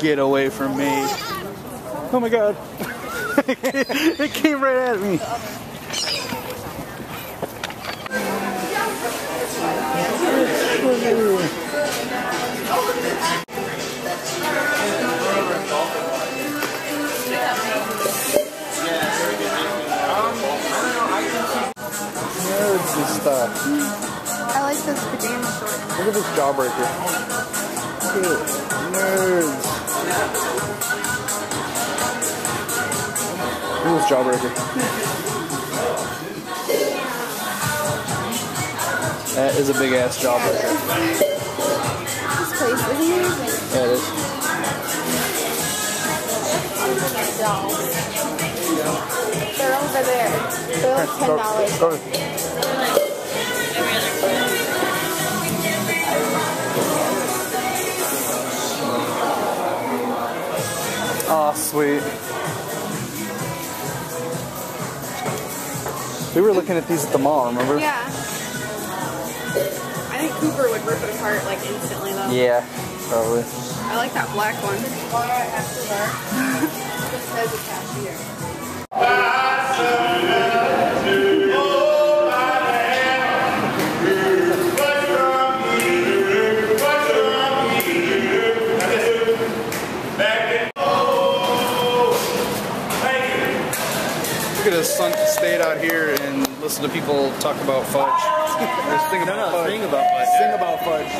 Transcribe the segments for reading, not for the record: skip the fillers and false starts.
Get away from me. Oh my god. It came right at me. Nerds and stuff. I like this pajama shorts. Look at this jawbreaker. Look at nerds. Look at this jawbreaker. That is a big ass jawbreaker. This place is amazing. Yeah, it is. They're over there. They're like $10. Go. Oh, sweet. We were looking at these at the mall, remember? Yeah. I think Cooper would rip it apart like instantly though. Yeah, probably. I like that black one. It says a cashier. Look at us stayed out here and listen to people talk about fudge. Sing about fudge. Sing about fudge. Sing about fudge.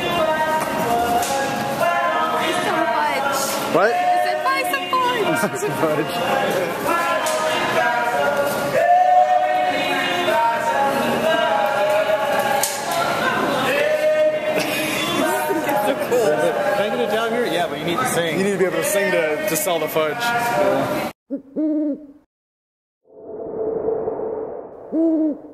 Buy some fudge. What? I said buy some fudge. Some fudge. Can I get a job here? Yeah, but you need to sing. You need to be able to sing to sell the fudge. Yeah.